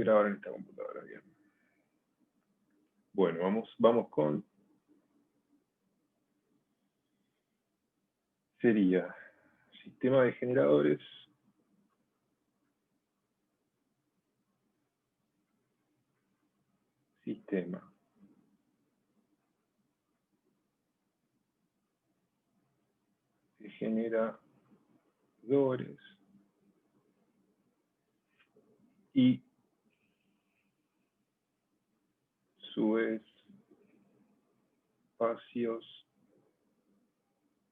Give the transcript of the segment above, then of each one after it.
grabar en esta computadora, bien. Bueno, vamos con... Sería sistema de generadores. Sistema de generadores y subespacios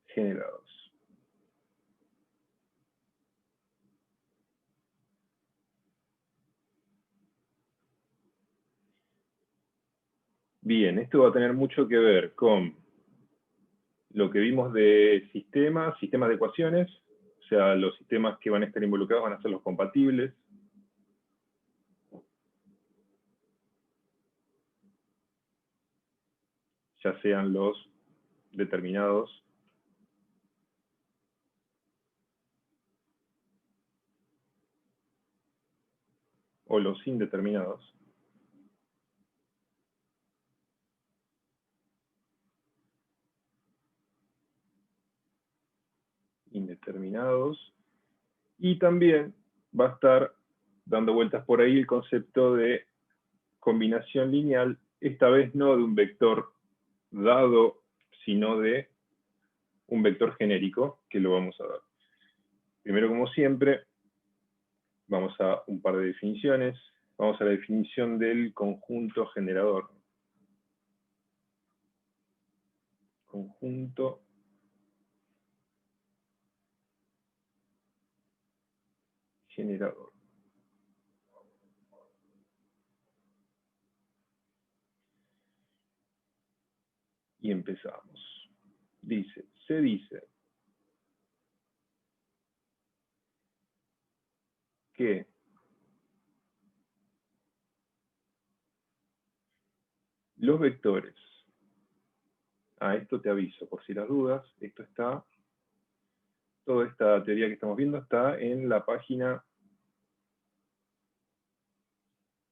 generados. Bien, esto va a tener mucho que ver con lo que vimos de sistemas de ecuaciones, o sea, los sistemas que van a estar involucrados van a ser los compatibles. Ya sean los determinados o los indeterminados. Y también va a estar dando vueltas por ahí el concepto de combinación lineal, esta vez no de un vector dado, sino de un vector genérico, que lo vamos a ver. Primero, como siempre, vamos a un par de definiciones. Vamos a la definición del conjunto generador. Conjunto generador. Y empezamos. Se dice que los vectores, esto te aviso por si las dudas, toda esta teoría que estamos viendo está en la página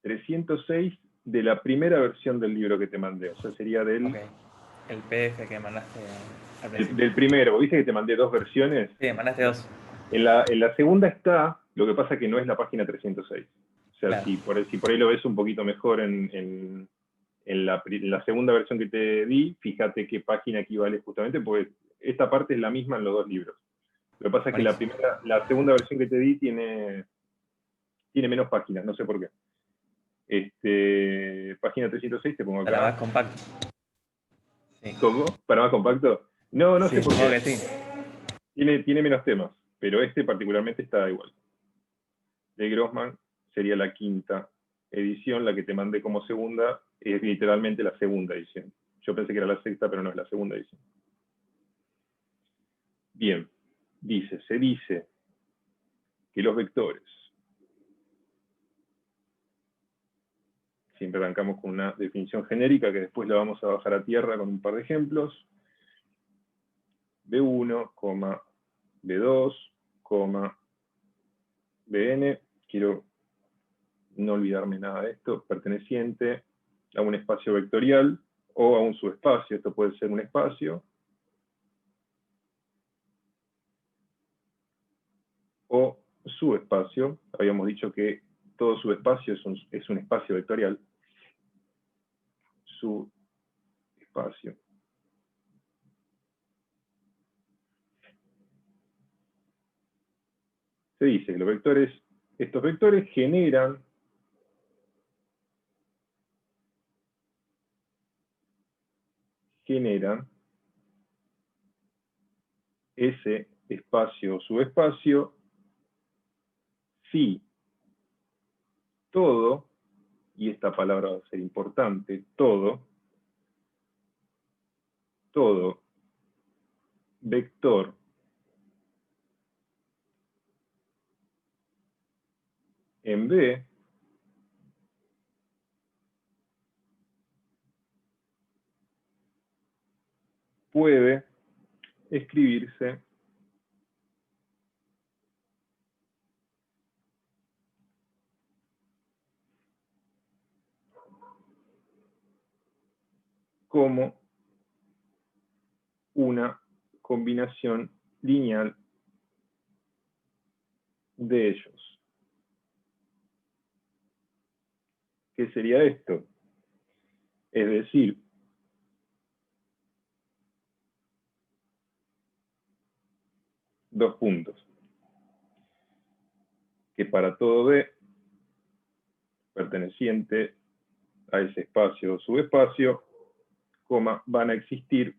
306 de la primera versión del libro que te mandé, o sea, sería del... Ok. El PDF que mandaste al principio. Del primero, ¿viste que te mandé dos versiones? Sí, mandaste dos. En la segunda está, lo que pasa que no es la página 306. O sea, Claro. si por ahí lo ves un poquito mejor en la segunda versión que te di, fíjate qué página equivale justamente, porque esta parte es la misma en los dos libros. Lo que pasa es que Buenísimo. la segunda versión que te di tiene menos páginas, no sé por qué. Página 306 te pongo Para acá. más compacto. Sí. ¿Cómo? ¿Para más compacto? No sé Sí, por supongo qué. que sí. Tiene menos temas, pero este particularmente está igual. De Grossman sería la quinta edición, la que te mandé como segunda, es literalmente la segunda edición. Yo pensé que era la sexta, pero no es la segunda edición. Bien, se dice que los vectores, siempre arrancamos con una definición genérica que después la vamos a bajar a tierra con un par de ejemplos, B1, B2, Bn, quiero no olvidarme nada de esto, perteneciente a un espacio vectorial o a un subespacio, esto puede ser un espacio, o subespacio, habíamos dicho que todo subespacio es un espacio vectorial, subespacio. Se dice que estos vectores generan ese espacio o subespacio si todo, y esta palabra va a ser importante, todo vector en B puede escribirse como una combinación lineal de ellos. ¿Qué sería esto? Es decir, dos puntos. Que para todo B perteneciente a ese espacio o subespacio, coma, van a existir,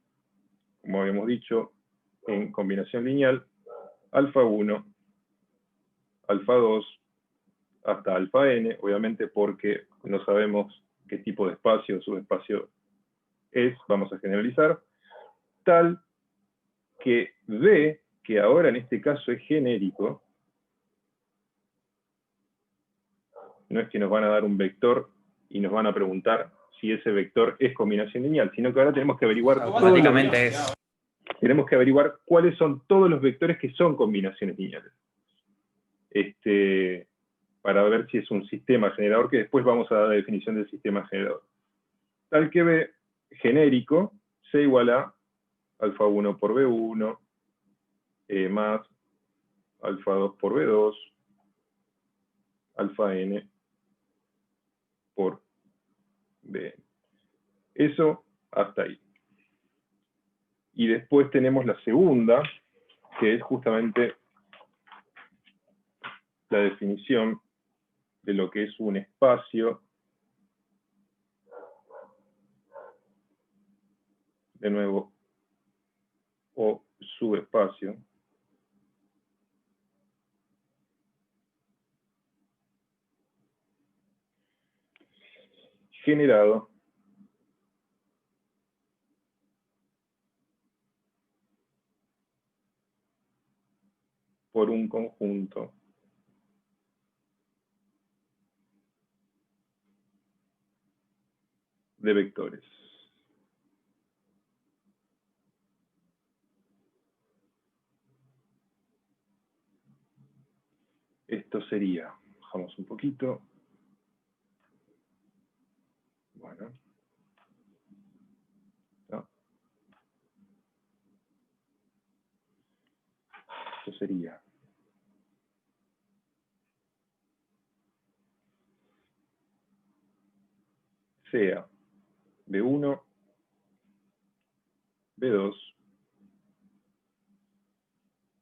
como habíamos dicho, en combinación lineal, alfa 1, alfa 2, hasta alfa n, obviamente porque no sabemos qué tipo de espacio o subespacio es, vamos a generalizar, tal que B, que ahora en este caso es genérico, no es que nos van a dar un vector y nos van a preguntar si ese vector es combinación lineal, sino que ahora tenemos que averiguar automáticamente es. Tenemos que averiguar cuáles son todos los vectores que son combinaciones lineales. Para ver si es un sistema generador, que después vamos a dar la definición del sistema generador. Tal que B genérico sea igual a alfa 1 por B1 más alfa 2 por B2 alfa n por Bn. Eso hasta ahí. Y después tenemos la segunda, que es justamente la definición de lo que es un espacio, de nuevo, o subespacio, generado por un conjunto de vectores. Esto sería, bajamos un poquito, bueno, ¿no? Esto sería sea B1, B2,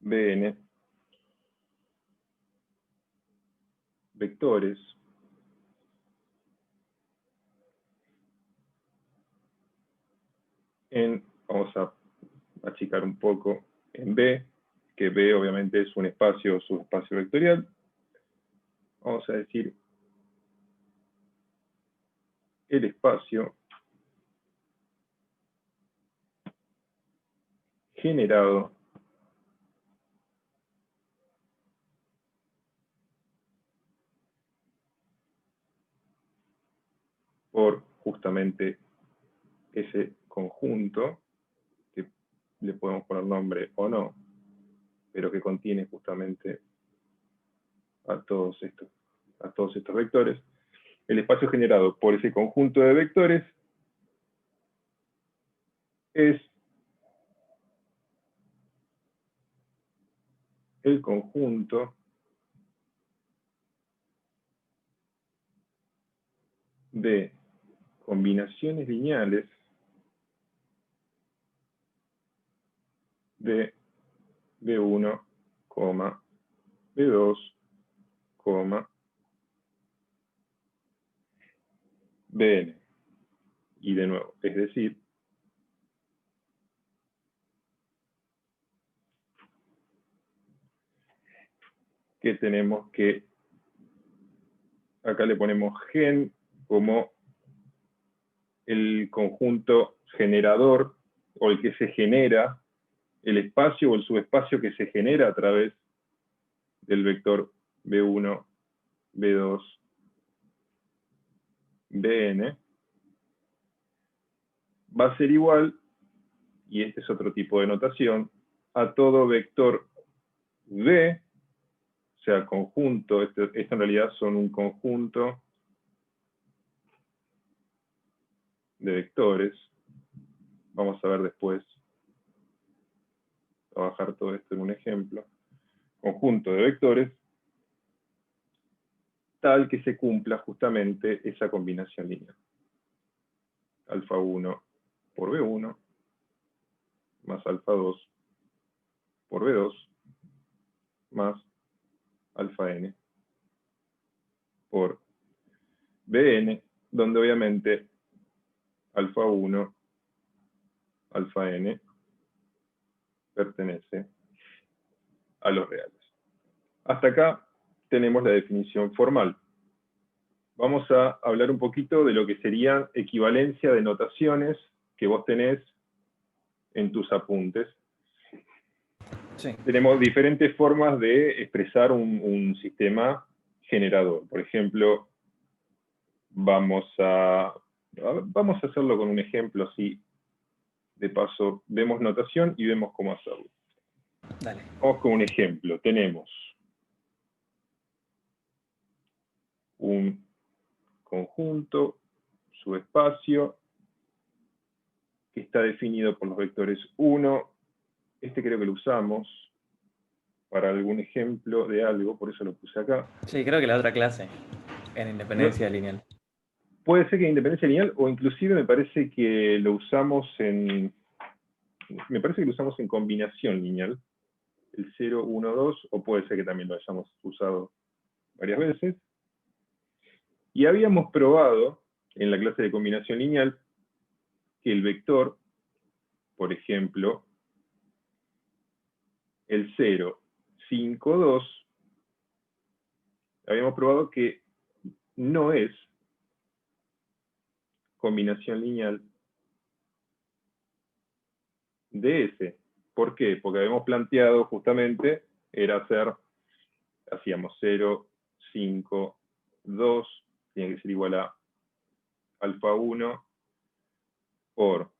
Bn, vectores, vamos a achicar un poco, en B, que B obviamente es un espacio o subespacio vectorial, vamos a decir el espacio generado por justamente ese conjunto, que le podemos poner nombre o no, pero que contiene justamente a todos estos vectores. El espacio generado por ese conjunto de vectores es el conjunto de combinaciones lineales de B1, B2, Bn. Y de nuevo, es decir, que tenemos que, acá le ponemos gen como el conjunto generador, o el que se genera, el espacio o el subespacio que se genera a través del vector B1, B2, Bn, va a ser igual, y este es otro tipo de notación, a todo vector V, o sea, conjunto, esto en realidad son un conjunto de vectores, vamos a ver después, trabajar todo esto en un ejemplo, conjunto de vectores, tal que se cumpla justamente esa combinación lineal. Alfa 1 por B1 más alfa 2 por B2 más alfa n por Bn, donde obviamente alfa 1, alfa n pertenece a los reales. Hasta acá tenemos la definición formal. Vamos a hablar un poquito de lo que sería equivalencia de notaciones que vos tenés en tus apuntes. Sí. Tenemos diferentes formas de expresar un sistema generador. Por ejemplo, vamos a hacerlo con un ejemplo así. De paso, vemos notación y vemos cómo hacerlo. Dale. Vamos con un ejemplo. Tenemos un conjunto, subespacio, que está definido por los vectores 1. Este creo que lo usamos para algún ejemplo de algo, por eso lo puse acá. Sí, creo que la otra clase, en independencia lineal. Puede ser que en independencia lineal, o inclusive me parece que lo usamos en... Me parece que lo usamos en combinación lineal, el 0, 1, 2, o puede ser que también lo hayamos usado varias veces. Y habíamos probado en la clase de combinación lineal que el vector, por ejemplo, el 0, 5, 2, habíamos probado que no es combinación lineal de S. ¿Por qué? Porque habíamos planteado justamente, hacíamos 0, 5, 2, tiene que ser igual a alfa 1 por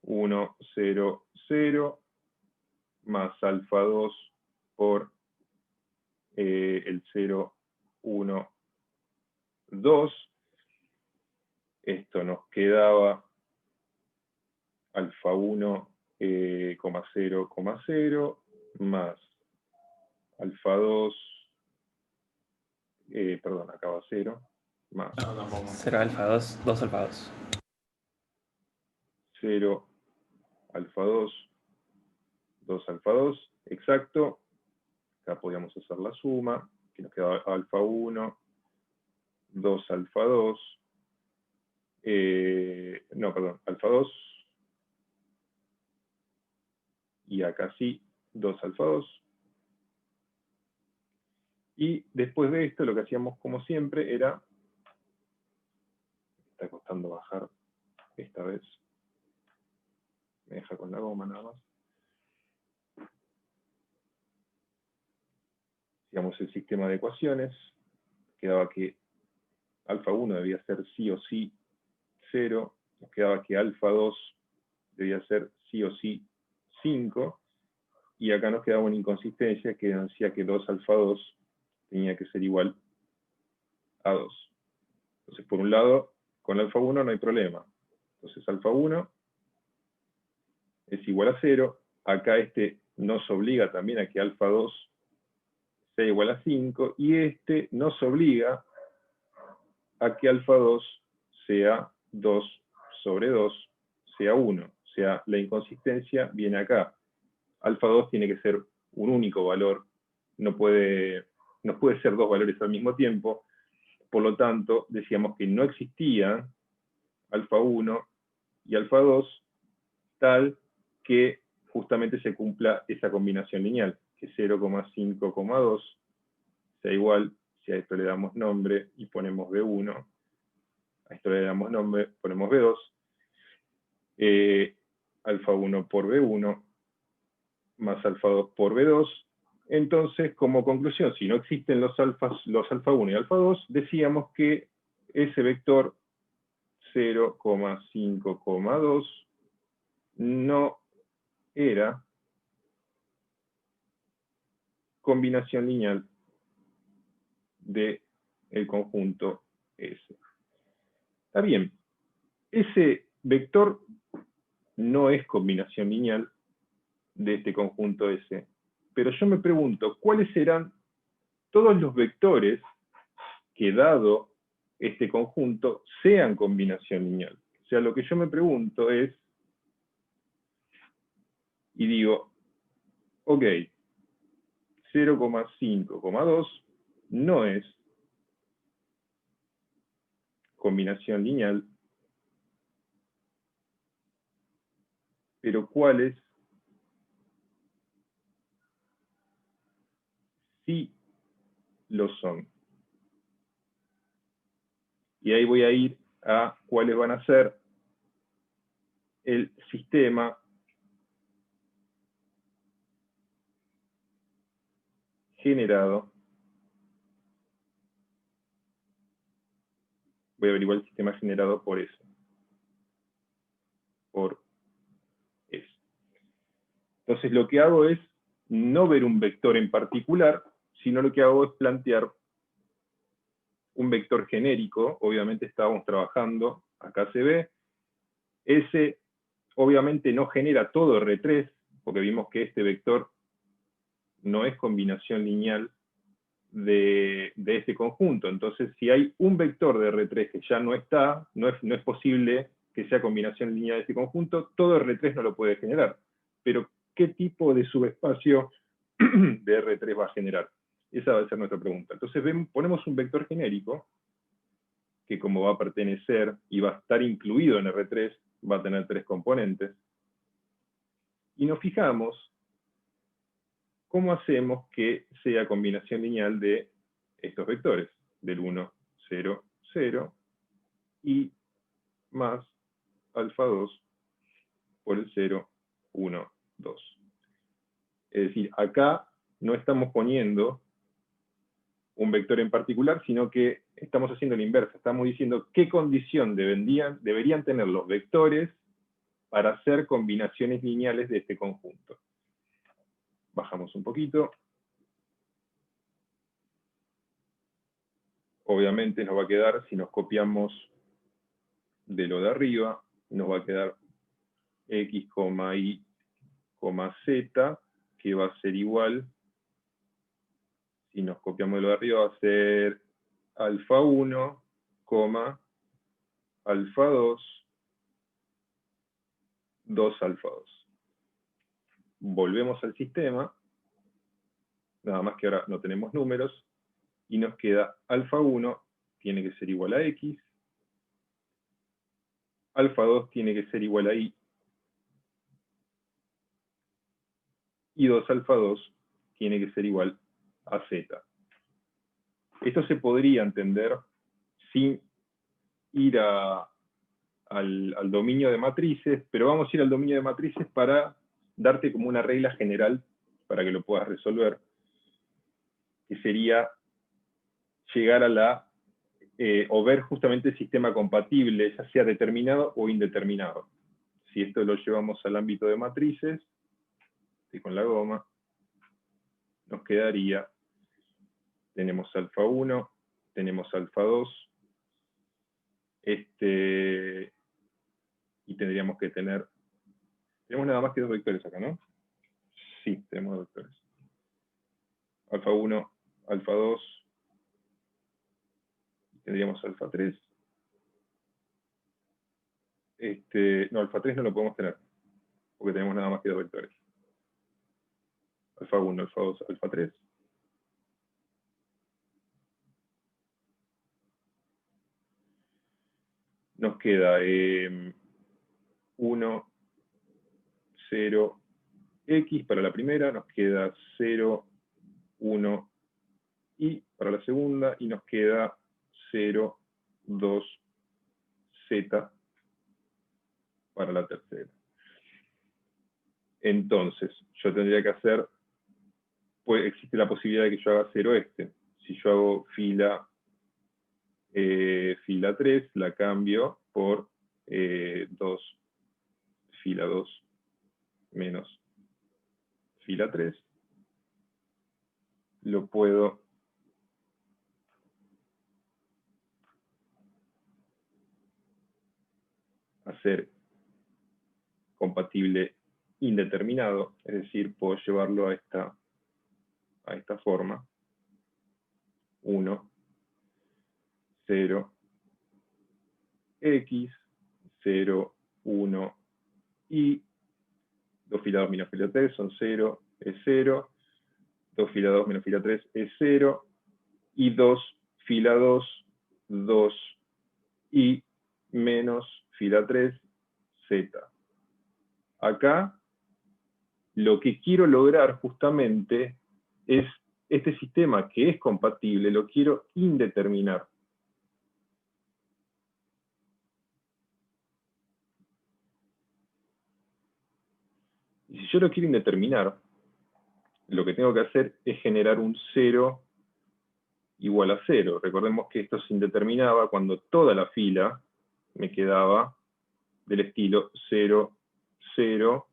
1, 0, 0, más alfa 2 por el 0, 1, 2. Esto nos quedaba alfa 1, 0, 0, más alfa 2, perdón, acá va 0, más 0 alfa 2, 2 alfa 2. 0, alfa 2, 2 alfa 2, exacto. Acá podíamos hacer la suma, que nos quedaba alfa 1, 2 alfa 2, no, perdón, alfa 2, y acá sí, 2 alfa 2. Y después de esto, lo que hacíamos como siempre era, me está costando bajar esta vez, me deja con la goma nada más. Hacíamos el sistema de ecuaciones, quedaba que alfa 1 debía ser sí o sí 0, nos quedaba que alfa 2 debía ser sí o sí 5, y acá nos quedaba una inconsistencia que decía que 2 alfa 2 tenía que ser igual a 2. Entonces, por un lado, con alfa 1 no hay problema. Entonces, alfa 1 es igual a 0. Acá este nos obliga también a que alfa 2 sea igual a 5, y este nos obliga a que alfa 2 sea 2 sobre 2, sea 1. O sea, la inconsistencia viene acá. Alfa 2 tiene que ser un único valor, no puede ser dos valores al mismo tiempo. Por lo tanto, decíamos que no existía alfa 1 y alfa 2 tal que justamente se cumpla esa combinación lineal, que 0,5,2 sea igual, si a esto le damos nombre y ponemos B1, a esto le damos nombre, ponemos B2, alfa 1 por B1 más alfa 2 por B2. Entonces, como conclusión, si no existen los alfa 1 y alfa 2, decíamos que ese vector 0,5,2 no era combinación lineal del conjunto S. Está bien, ese vector no es combinación lineal de este conjunto S. Pero yo me pregunto, ¿cuáles serán todos los vectores que, dado este conjunto, sean combinación lineal? O sea, lo que yo me pregunto es, y digo, ok, 0,5,2 no es combinación lineal, pero ¿cuáles sí lo son? Y ahí voy a ir a cuáles van a ser el sistema generado. Voy a averiguar el sistema generado por eso. Por eso. Entonces lo que hago es no ver un vector en particular, sino lo que hago es plantear un vector genérico. Obviamente estábamos trabajando, acá se ve. Ese obviamente no genera todo R3, porque vimos que este vector no es combinación lineal de este conjunto. Entonces, si hay un vector de R3 que ya no está, no es posible que sea combinación lineal de este conjunto, todo R3 no lo puede generar. Pero, ¿qué tipo de subespacio de R3 va a generar? Esa va a ser nuestra pregunta. Entonces, ponemos un vector genérico, que como va a pertenecer y va a estar incluido en R3, va a tener 3 componentes, y nos fijamos cómo hacemos que sea combinación lineal de estos vectores, del 1, 0, 0, y más alfa 2 por el 0, 1, 2. Es decir, acá no estamos poniendo un vector en particular, sino que estamos haciendo la inversa. Estamos diciendo qué condición deberían tener los vectores para hacer combinaciones lineales de este conjunto. Bajamos un poquito. Obviamente nos va a quedar, si nos copiamos de lo de arriba, nos va a quedar x, y, z, que va a ser igual, si nos copiamos de lo de arriba, va a ser alfa 1, alfa 2, 2 alfa 2. Volvemos al sistema, nada más que ahora no tenemos números, y nos queda alfa 1 tiene que ser igual a x, alfa 2 tiene que ser igual a y 2 alfa 2 tiene que ser igual a z. Esto se podría entender sin ir al dominio de matrices, pero vamos a ir al dominio de matrices para darte como una regla general para que lo puedas resolver, que sería llegar a o ver justamente el sistema compatible, ya sea determinado o indeterminado. Si esto lo llevamos al ámbito de matrices, y con la goma, nos quedaría, tenemos alfa 1, tenemos alfa 2, y tendríamos que tenemos nada más que 2 vectores acá, ¿no? Sí, tenemos 2 vectores. Alfa 1, alfa 2, tendríamos alfa 3. No, alfa 3 no lo podemos tener, porque tenemos nada más que 2 vectores. Alfa 1, alfa 2, alfa 3. Nos queda 1, 0, x para la primera, nos queda 0, 1, y para la segunda, y nos queda 0, 2, z para la tercera. Entonces, yo tendría que hacer, pues existe la posibilidad de que yo haga 0 este. Si yo hago fila 3, la cambio por 2, fila 2 menos fila 3. Lo puedo hacer compatible indeterminado, es decir, puedo llevarlo a esta forma. 1, 0, x, 0, 1, y 2 fila 2 menos fila 3 son 0, es 0, 2 fila 2 menos fila 3 es 0, y 2 fila 2, 2, y menos fila 3, z. Acá lo que quiero lograr justamente es este sistema que es compatible, lo quiero indeterminar. Y si yo lo quiero indeterminar, lo que tengo que hacer es generar un 0 igual a 0. Recordemos que esto se indeterminaba cuando toda la fila me quedaba del estilo 0, 0,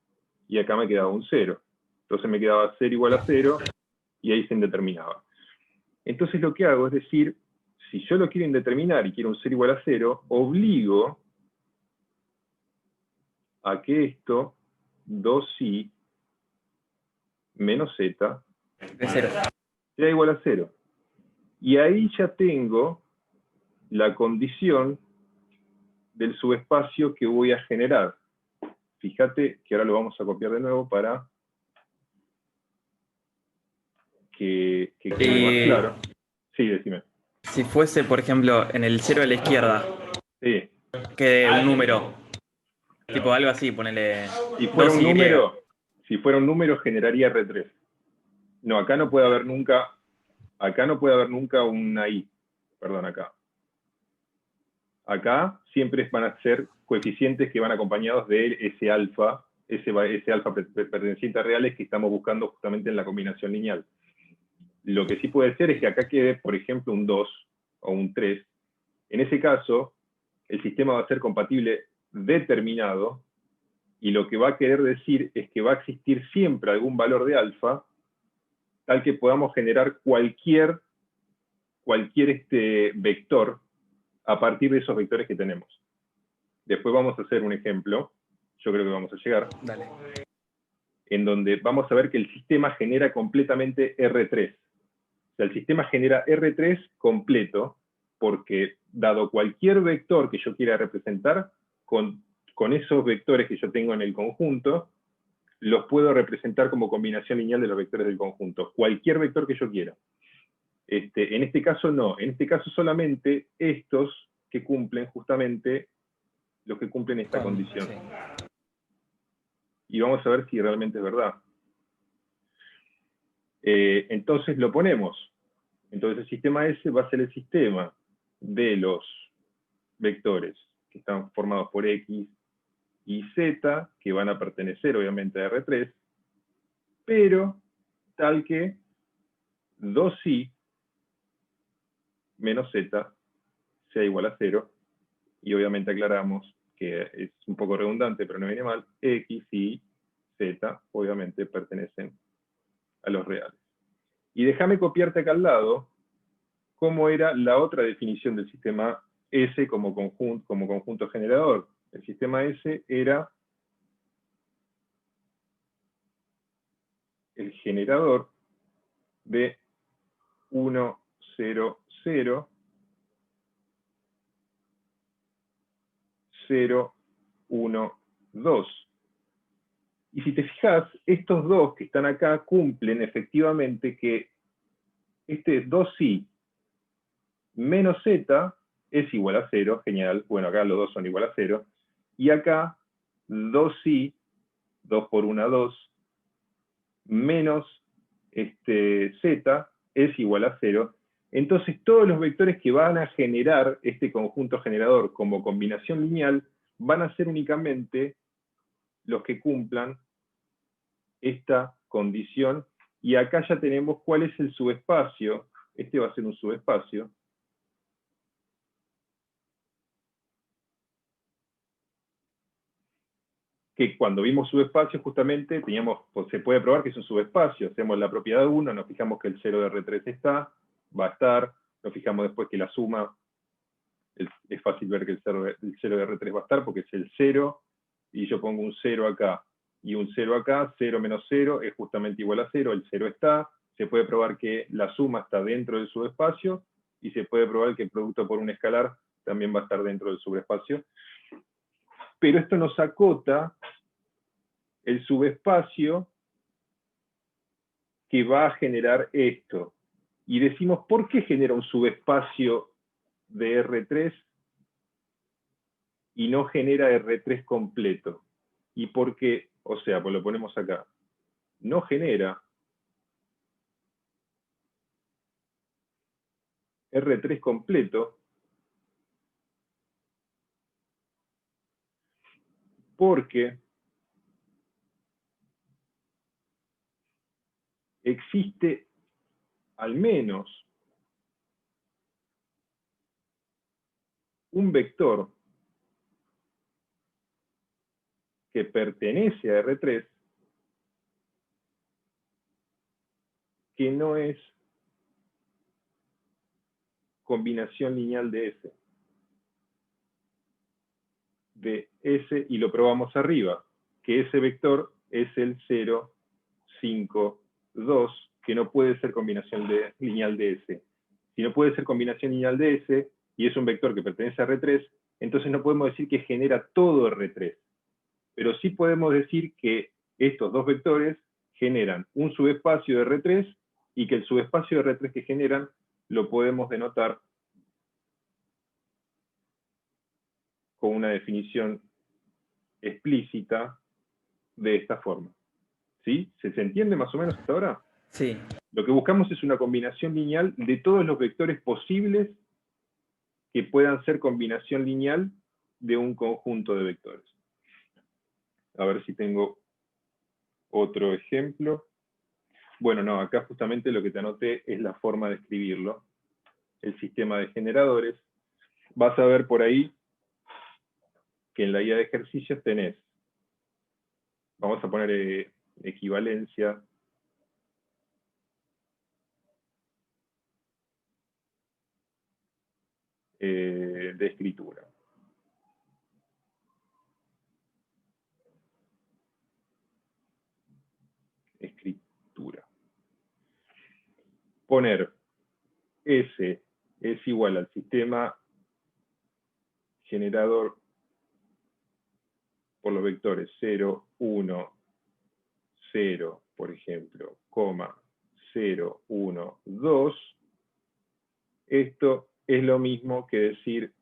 y acá me quedaba un 0. Entonces me quedaba 0 igual a 0, y ahí se indeterminaba. Entonces lo que hago es decir, si yo lo quiero indeterminar y quiero un 0 igual a 0, obligo a que esto, 2i menos z, De 0. sea igual a 0. Y ahí ya tengo la condición del subespacio que voy a generar. Fíjate que ahora lo vamos a copiar de nuevo para que quede más claro. Sí, decime. Si fuese, por ejemplo, en el 0 a la izquierda, Sí. que un número, tipo algo así, ponele Si fuera 2y. si fuera un número, generaría R3. No, acá no puede haber nunca una i. Perdón, acá. Acá siempre van a ser coeficientes que van acompañados de ese alfa perteneciente a reales que estamos buscando justamente en la combinación lineal. Lo que sí puede ser es que acá quede, por ejemplo, un 2 o un 3. En ese caso, el sistema va a ser compatible determinado, y lo que va a querer decir es que va a existir siempre algún valor de alfa, tal que podamos generar cualquier vector a partir de esos vectores que tenemos. Después vamos a hacer un ejemplo, yo creo que vamos a llegar, Dale. en donde vamos a ver que el sistema genera completamente R3. O sea, el sistema genera R3 completo, porque dado cualquier vector que yo quiera representar, con esos vectores que yo tengo en el conjunto, los puedo representar como combinación lineal de los vectores del conjunto. Cualquier vector que yo quiera. En este caso no, en este caso solamente estos que cumplen justamente los que cumplen esta condición. Sí. Y vamos a ver si realmente es verdad. Entonces lo ponemos. Entonces el sistema S va a ser el sistema de los vectores que están formados por X y Z, que van a pertenecer obviamente a R3, pero tal que 2i menos z sea igual a 0, y obviamente aclaramos que es un poco redundante, pero no viene mal, X y Z obviamente pertenecen a los reales. Y déjame copiarte acá al lado cómo era la otra definición del sistema S como conjunto generador. El sistema S era el generador de 1, 0, 0, 0, 1, 2. Y si te fijas, estos dos que están acá cumplen efectivamente que este 2i menos z es igual a 0, genial, bueno, acá los dos son igual a 0, y acá 2i, 2 por 1, 2, menos z es igual a 0. Entonces todos los vectores que van a generar este conjunto generador como combinación lineal van a ser únicamente los que cumplan esta condición, y acá ya tenemos cuál es el subespacio. Este va a ser un subespacio. Que cuando vimos subespacio justamente pues se puede probar que es un subespacio. Hacemos la propiedad 1, nos fijamos que el 0 de R3 va a estar, nos fijamos después que la suma, es fácil ver que el 0 de R3 va a estar porque es el 0 y yo pongo un 0 acá y un 0 acá, 0 menos 0 es justamente igual a 0, el 0 está, se puede probar que la suma está dentro del subespacio, y se puede probar que el producto por un escalar también va a estar dentro del subespacio. Pero esto nos acota el subespacio que va a generar esto. Y decimos, ¿por qué genera un subespacio de R3 y no genera R3 completo? ¿Y por qué? O sea, pues lo ponemos acá. No genera R3 completo porque existe al menos un vector que pertenece a R3 que no es combinación lineal de S, y lo probamos arriba, que ese vector es el 0, 5, 2, que no puede ser combinación lineal de S. Si no puede ser combinación lineal de S, y es un vector que pertenece a R3, entonces no podemos decir que genera todo R3. Pero sí podemos decir que estos dos vectores generan un subespacio de R3, y que el subespacio de R3 que generan lo podemos denotar con una definición explícita de esta forma. ¿Sí? ¿Se entiende más o menos hasta ahora? Sí. Lo que buscamos es una combinación lineal de todos los vectores posibles que puedan ser combinación lineal de un conjunto de vectores. A ver si tengo otro ejemplo. Bueno, no, acá justamente lo que te anoté es la forma de escribirlo. El sistema de generadores. Vas a ver por ahí que en la guía de ejercicios tenés, vamos a poner equivalencia de escritura. Escritura. Poner S es igual al sistema generador por los vectores 0, 1, 0, por ejemplo, coma, 0, 1, 2. Esto es lo mismo que decir,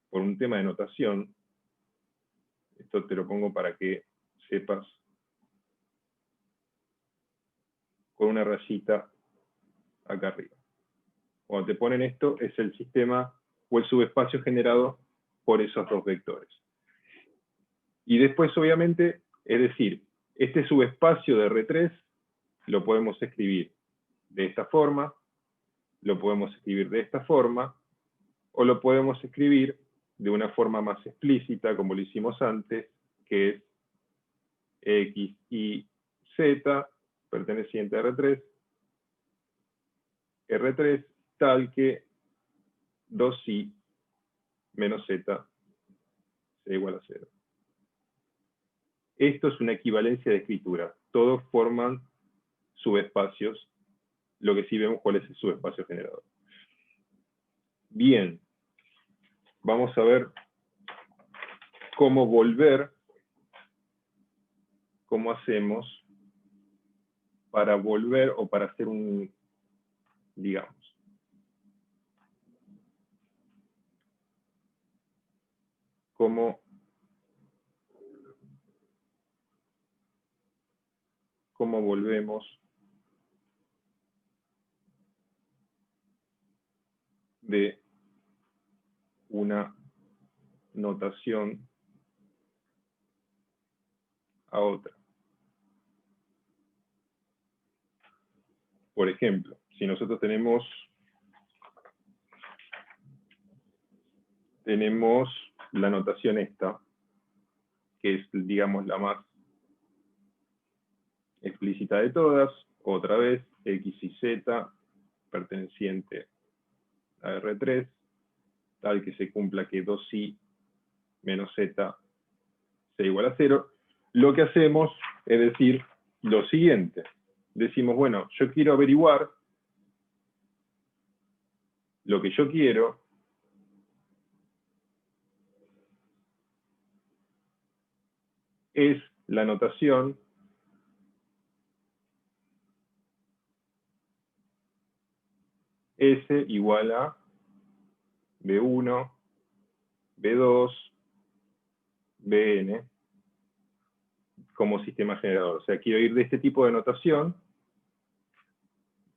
por un tema de notación, esto te lo pongo para que sepas, con una rayita acá arriba. Cuando te ponen esto, es el sistema o el subespacio generado por esos dos vectores. Y después, obviamente, es decir, este subespacio de R3 lo podemos escribir de esta forma, lo podemos escribir de esta forma, o lo podemos escribir de una forma más explícita, como lo hicimos antes, que es X, Y, Z, perteneciente a R3, tal que 2i menos z sea igual a 0. Esto es una equivalencia de escritura. Todos forman subespacios, lo que sí vemos cuál es el subespacio generador. Bien, vamos a ver cómo volver, cómo hacemos para volver o para hacer un, digamos, cómo volvemos de una notación a otra. Por ejemplo, si nosotros tenemos la notación esta, que es, digamos, la más explícita de todas, otra vez, X y Z, perteneciente a R3, tal que se cumpla que 2i menos z sea igual a 0, lo que hacemos es decir lo siguiente. Decimos, bueno, yo quiero averiguar lo que yo quiero es la notación S igual a B1, B2, Bn como sistema generador. O sea, quiero ir de este tipo de notación,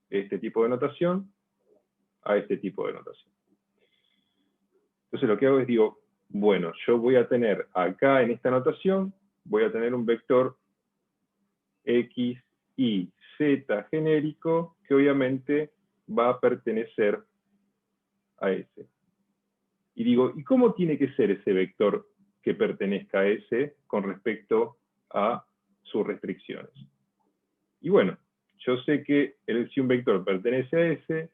a este tipo de notación. Entonces lo que hago es digo, bueno, yo voy a tener acá en esta notación, voy a tener un vector X, Y, Z genérico que obviamente va a pertenecer a S. Y digo, ¿y cómo tiene que ser ese vector que pertenezca a S con respecto a sus restricciones? Y bueno, yo sé que si un vector pertenece a S,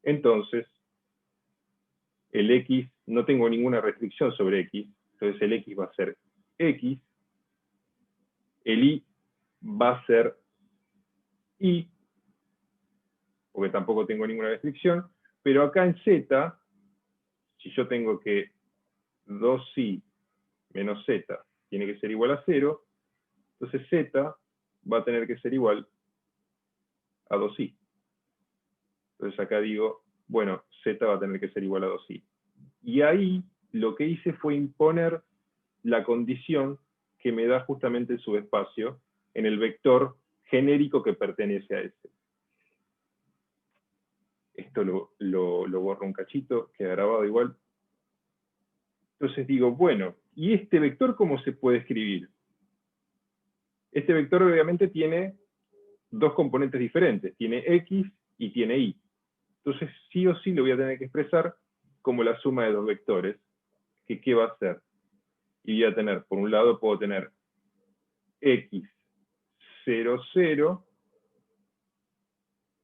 entonces el X, no tengo ninguna restricción sobre X, entonces el X va a ser X, el Y va a ser Y, porque tampoco tengo ninguna restricción, pero acá en Z, si yo tengo que 2Y menos Z tiene que ser igual a 0, entonces Z va a tener que ser igual a 2Y. Entonces acá digo, bueno, Z va a tener que ser igual a 2Y. Y ahí lo que hice fue imponer la condición que me da justamente el subespacio en el vector genérico que pertenece a ese. Esto lo borro un cachito, queda grabado igual. Entonces digo, bueno, ¿y este vector cómo se puede escribir? Este vector obviamente tiene dos componentes diferentes, tiene X y tiene Y. Entonces sí o sí lo voy a tener que expresar como la suma de dos vectores, que ¿qué va a ser? Y voy a tener, por un lado puedo tener X 0, 0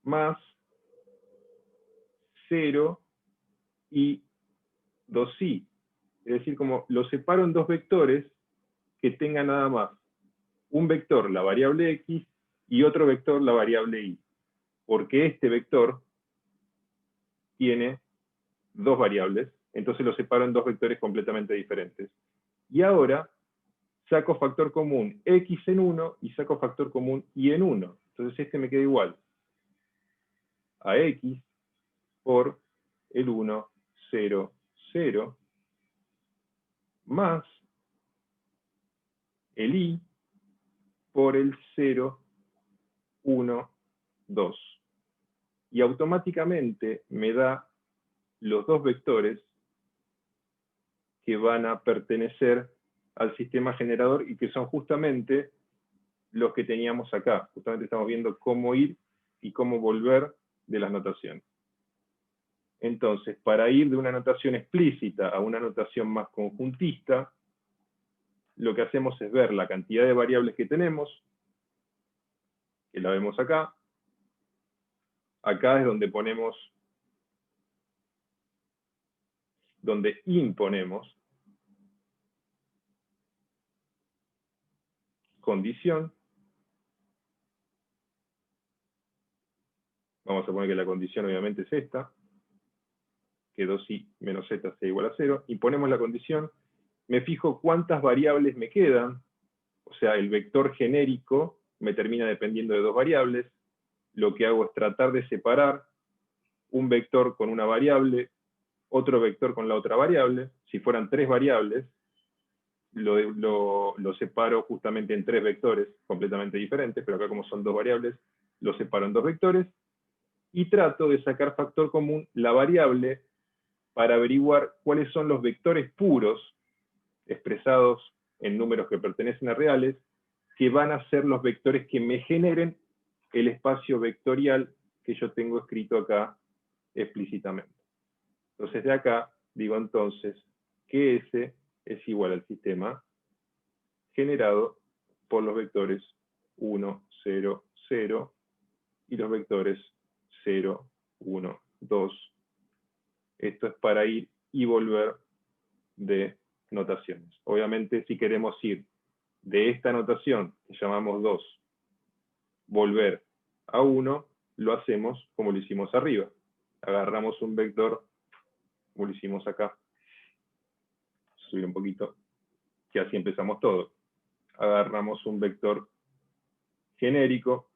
más 0 y 2y. Es decir, como lo separo en dos vectores que tengan nada más un vector, la variable x, y otro vector, la variable y. Porque este vector tiene dos variables, entonces lo separo en dos vectores completamente diferentes. Y ahora saco factor común x en 1 y saco factor común y en 1. Entonces este me queda igual a x por el 1, 0, 0, más el y por el 0, 1, 2. Y automáticamente me da los dos vectores que van a pertenecer al sistema generador y que son justamente los que teníamos acá. Justamente estamos viendo cómo ir y cómo volver de las notaciones. Entonces, para ir de una notación explícita a una notación más conjuntista, lo que hacemos es ver la cantidad de variables que tenemos, que la vemos acá. Acá es donde ponemos, donde imponemos condición. Vamos a poner que la condición obviamente es esta, que 2y menos z sea igual a 0. Imponemos la condición, me fijo cuántas variables me quedan, o sea, el vector genérico me termina dependiendo de dos variables. Lo que hago es tratar de separar un vector con una variable, otro vector con la otra variable. Si fueran tres variables, lo separo justamente en tres vectores completamente diferentes, pero acá como son dos variables, lo separo en dos vectores, y trato de sacar factor común la variable para averiguar cuáles son los vectores puros, expresados en números que pertenecen a reales, que van a ser los vectores que me generen el espacio vectorial que yo tengo escrito acá explícitamente. Entonces de acá digo entonces que S es igual al sistema generado por los vectores 1, 0, 0 y los vectores 0, 1, 2. Esto es para ir y volver de notaciones. Obviamente, si queremos ir de esta notación, que llamamos 2, volver a 1, lo hacemos como lo hicimos arriba. Agarramos un vector, como lo hicimos acá. Subir un poquito, que así empezamos todo. Agarramos un vector genérico,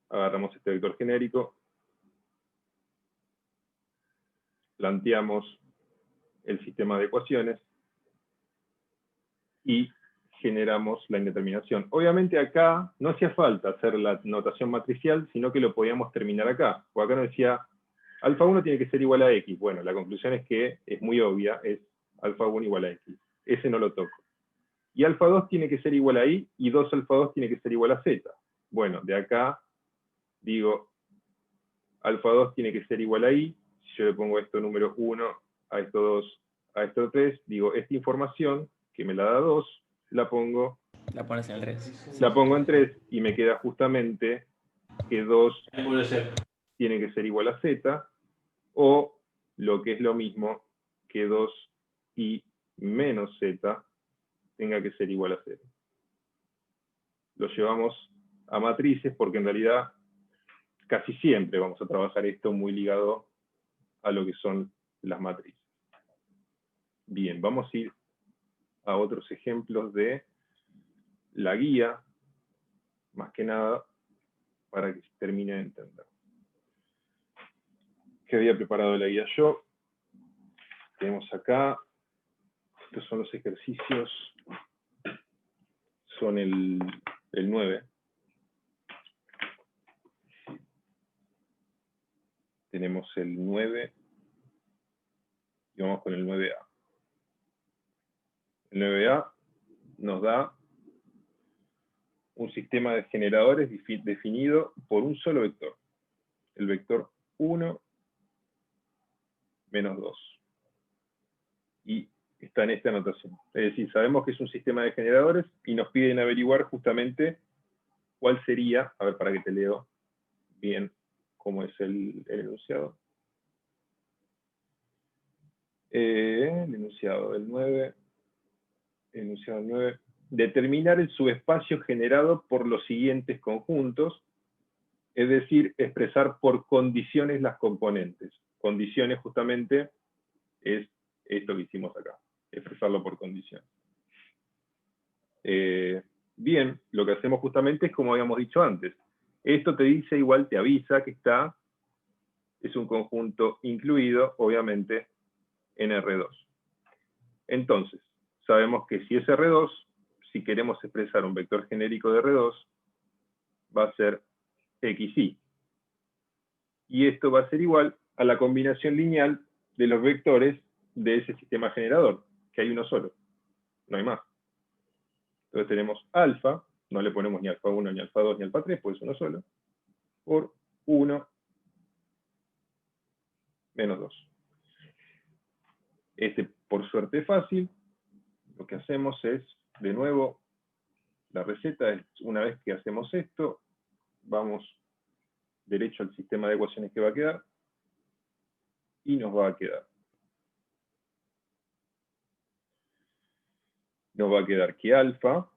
agarramos este vector genérico, planteamos el sistema de ecuaciones y generamos la indeterminación. Obviamente acá no hacía falta hacer la notación matricial, sino que lo podíamos terminar acá. O acá nos decía, alfa 1 tiene que ser igual a x. Bueno, la conclusión es que es muy obvia, es alfa 1 igual a x. Ese no lo toco. Y alfa 2 tiene que ser igual a y, y 2 alfa 2 tiene que ser igual a z. Bueno, de acá digo, alfa 2 tiene que ser igual a y. Si yo le pongo esto número 1, a esto 2, a esto 3, digo, esta información que me la da 2, la pongo La pones en el 3. la pongo en 3 y me queda justamente que 2 Puede ser. tiene que ser igual a z, o lo que es lo mismo, que 2y menos z tenga que ser igual a 0. Lo llevamos a matrices porque en realidad casi siempre vamos a trabajar esto muy ligado a lo que son las matrices. Bien, vamos a ir a otros ejemplos de la guía, más que nada, para que se termine de entender. ¿Qué había preparado la guía yo? Tenemos acá, estos son los ejercicios, son el 9. Tenemos el 9 y vamos con el 9A. El 9A nos da un sistema de generadores definido por un solo vector. El vector 1 menos 2. Y está en esta anotación. Es decir, sabemos que es un sistema de generadores y nos piden averiguar justamente cuál sería, a ver, para que te leo bien cómo es el enunciado. El enunciado del 9, enunciado del 9, determinar el subespacio generado por los siguientes conjuntos, es decir, expresar por condiciones las componentes. Condiciones justamente es esto que hicimos acá, expresarlo por condiciones. Bien, lo que hacemos justamente es como habíamos dicho antes. Esto te dice, igual te avisa que es un conjunto incluido, obviamente, en R2. Entonces, sabemos que si es R2, si queremos expresar un vector genérico de R2, va a ser XY. Y esto va a ser igual a la combinación lineal de los vectores de ese sistema generador, que hay uno solo, no hay más. Entonces tenemos alfa, no le ponemos ni alfa 1, ni alfa 2, ni alfa 3, pues es uno solo, por 1 menos 2. Por suerte fácil, lo que hacemos es, de nuevo, la receta es, una vez que hacemos esto, vamos derecho al sistema de ecuaciones que va a quedar, y nos va a quedar. Nos va a quedar que alfa,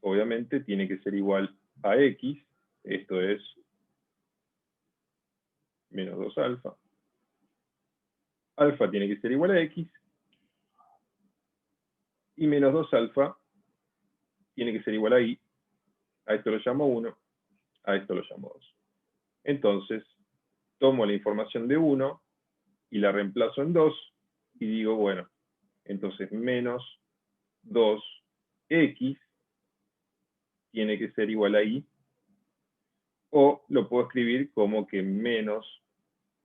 obviamente, tiene que ser igual a x, esto es menos 2 alfa. Alfa tiene que ser igual a x, y menos 2 alfa tiene que ser igual a y. A esto lo llamo 1, a esto lo llamo 2. Entonces, tomo la información de 1 y la reemplazo en 2, y digo, bueno, entonces menos 2x tiene que ser igual a y, o lo puedo escribir como que menos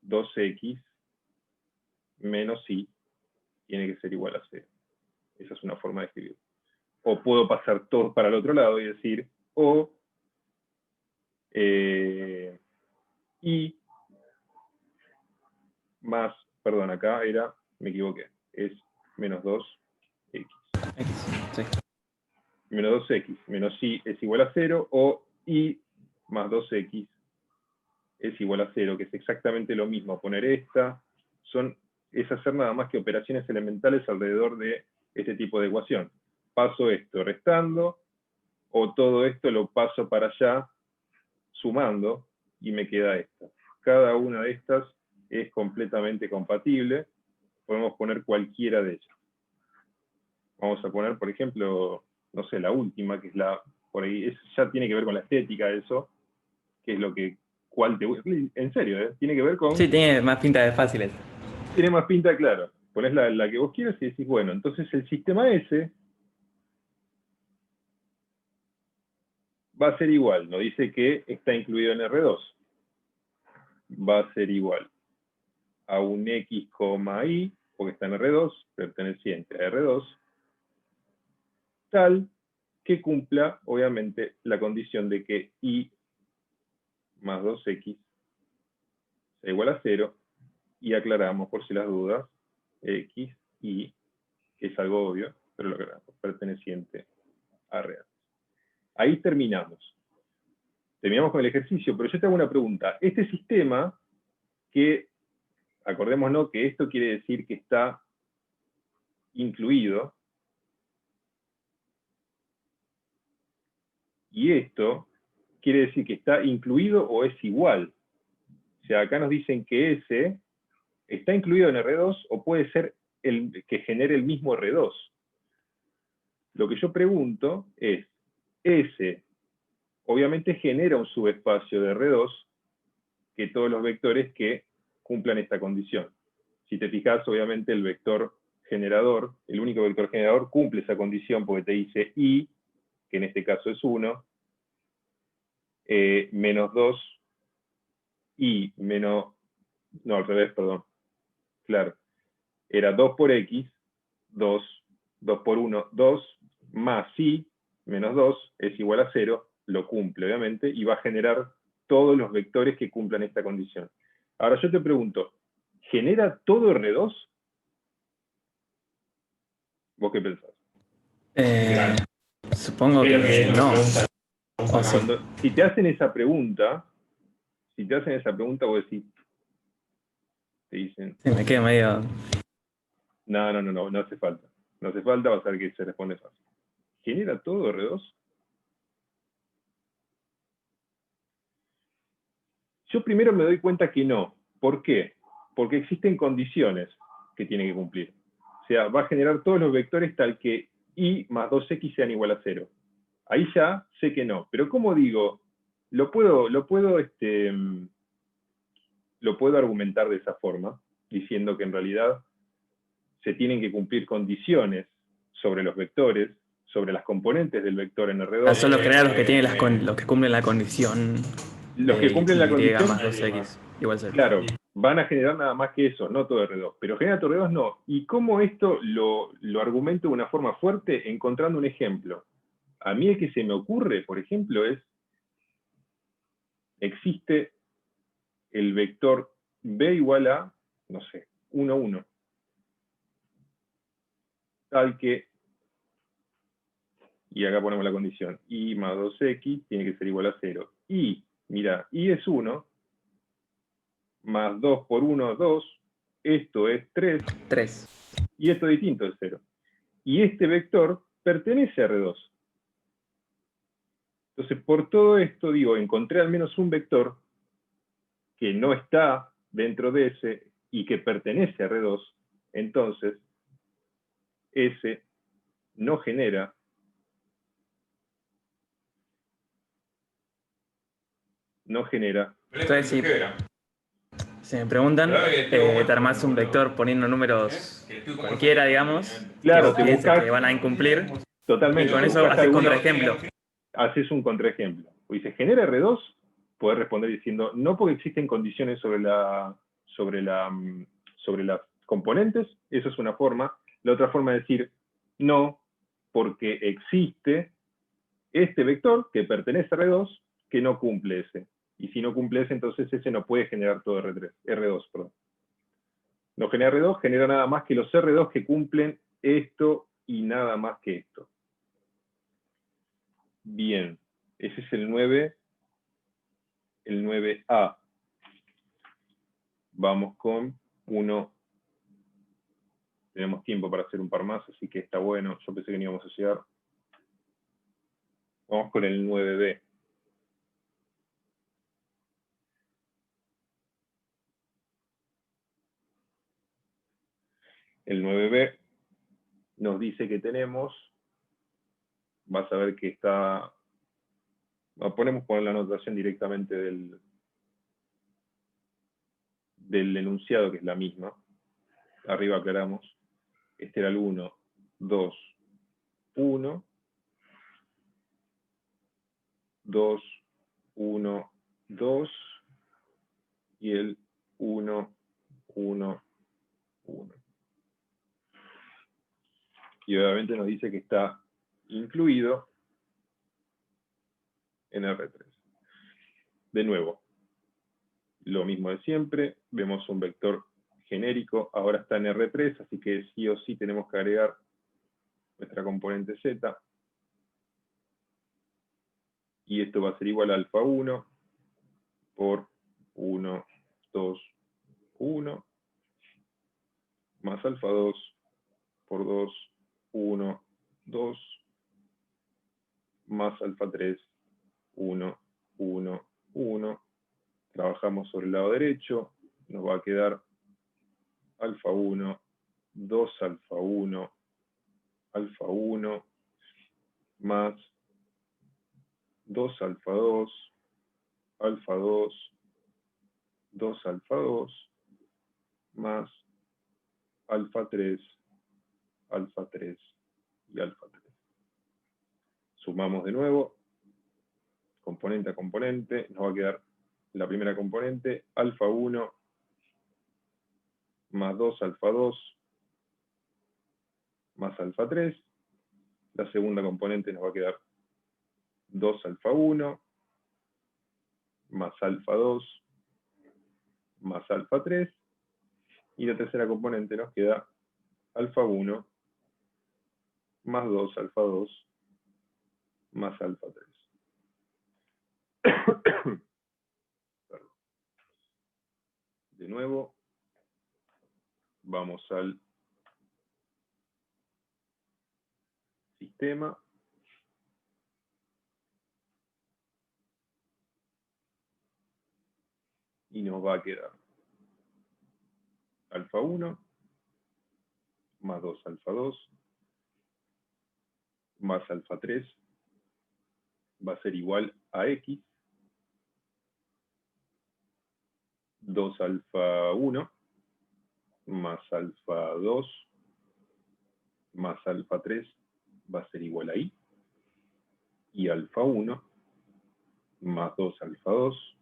2x menos y tiene que ser igual a 0. Esa es una forma de escribir. O puedo pasar todo para el otro lado y decir, o y más, perdón, acá era, me equivoqué, es menos 2x. Sí. Menos 2x menos y es igual a 0, o y más 2x es igual a 0, que es exactamente lo mismo. Poner esta, es hacer nada más que operaciones elementales alrededor de este tipo de ecuación. Paso esto restando, o todo esto lo paso para allá sumando, y me queda esta. Cada una de estas es completamente compatible. Podemos poner cualquiera de ellas. Vamos a poner, por ejemplo, no sé, la última, que es la, por ahí, ya tiene que ver con la estética de eso, que es lo que, cuál te gusta. En serio, ¿eh? Tiene que ver con... Sí, tiene más pinta de fáciles. Tiene más pinta, claro. Ponés la que vos quieras y decís, bueno, entonces el sistema S va a ser igual. Nos dice que está incluido en R2. Va a ser igual a un X, Y, porque está en R2, perteneciente a R2, tal que cumpla, obviamente, la condición de que Y más 2X sea igual a 0, y aclaramos, por si las dudas, X, Y, que es algo obvio, pero lo aclaramos, perteneciente a R2. Ahí terminamos. Terminamos con el ejercicio, pero yo te hago una pregunta. Este sistema, que, acordémonos que esto quiere decir que está incluido, y esto quiere decir que está incluido o es igual. O sea, acá nos dicen que S está incluido en R2 o puede ser el que genere el mismo R2. Lo que yo pregunto es, S obviamente genera un subespacio de R2 que todos los vectores que cumplan esta condición. Si te fijas, obviamente el vector generador, el único vector generador cumple esa condición porque te dice I, que en este caso es 1, menos 2, I menos, no, al revés, perdón, claro, era 2 por X, 2 por 1, 2, más I, menos 2, es igual a 0, lo cumple obviamente, y va a generar todos los vectores que cumplan esta condición. Ahora yo te pregunto, ¿genera todo R2? ¿Vos qué pensás? Supongo que no. O sí. Si te hacen esa pregunta, vos decís, te dicen, Sí, me quedo medio... no hace falta. No hace falta, vas a ver que se responde fácil. ¿Genera todo R2? Yo primero me doy cuenta que no. ¿Por qué? Porque existen condiciones que tiene que cumplir. O sea, va a generar todos los vectores tal que Y más 2X sean igual a 0. Ahí ya sé que no. Pero ¿cómo digo? Lo puedo argumentar de esa forma, diciendo que en realidad se tienen que cumplir condiciones sobre los vectores, sobre las componentes del vector en R2. Son los creados que tienen los que cumplen la condición Los que de cumplen la Y condición, más 2X igual 0. claro, van a generar nada más que eso, no todo R2. Pero genera todo R2 no. ¿Y cómo esto lo argumento de una forma fuerte? Encontrando un ejemplo. A mí el que se me ocurre, por ejemplo, es, existe el vector B igual a, no sé, 1, 1. Tal que, y acá ponemos la condición, Y más 2X tiene que ser igual a 0. Y, mira, Y es 1, más 2 por 1, 2, esto es 3, 3. y esto distinto es 0. Y este vector pertenece a R2. Entonces, por todo esto, digo, encontré al menos un vector que no está dentro de ese y que pertenece a R2, entonces, ese no genera Entonces, si me preguntan, te armás un vector poniendo números cualquiera, digamos, claro, que pienses que van a incumplir, y totalmente, con te eso buscas haces alguno, contraejemplo. haces un contraejemplo. O dice, ¿genera R2? Podés responder diciendo, no porque existen condiciones sobre las componentes, eso es una forma. La otra forma es decir, no, porque existe este vector que pertenece a R2 que no cumple ese. Y si no cumple ese, entonces ese no puede generar todo R2. Perdón. No genera R2, genera nada más que los R2 que cumplen esto y nada más que esto. Bien, ese es el 9A. Vamos con uno Tenemos tiempo para hacer un par más, así que está bueno. Yo pensé que no íbamos a llegar. Vamos con el 9b. El 9b nos dice que tenemos, vas a ver que está, ponemos por la anotación directamente del enunciado, que es la misma. Arriba aclaramos, este era el 1, 2, 1, 2, 1, 2, y el 1, 1, 1. Y obviamente nos dice que está incluido en R3. De nuevo, lo mismo de siempre, vemos un vector genérico, ahora está en R3, así que sí o sí tenemos que agregar nuestra componente Z, y esto va a ser igual a alfa 1 por 1, 2, 1, más alfa 2 por 2, 1, 2, más alfa 3, 1, 1, 1. Trabajamos sobre el lado derecho, nos va a quedar alfa 1, 2 alfa 1, alfa 1, más 2 alfa 2, alfa 2, 2 alfa 2, más alfa 3, alfa 3 y alfa 3. Sumamos de nuevo, componente a componente, nos va a quedar la primera componente, alfa 1, más 2 alfa 2, más alfa 3. La segunda componente nos va a quedar 2 alfa 1, más alfa 2, más alfa 3. Y la tercera componente nos queda alfa 1, más 2 alfa 2, más alfa 3. De nuevo, vamos al sistema. Y nos va a quedar alfa 1, más 2 alfa 2, más alfa 3, va a ser igual a x, 2 alfa 1, más alfa 2, más alfa 3, va a ser igual a y, y alfa 1, más 2 alfa 2,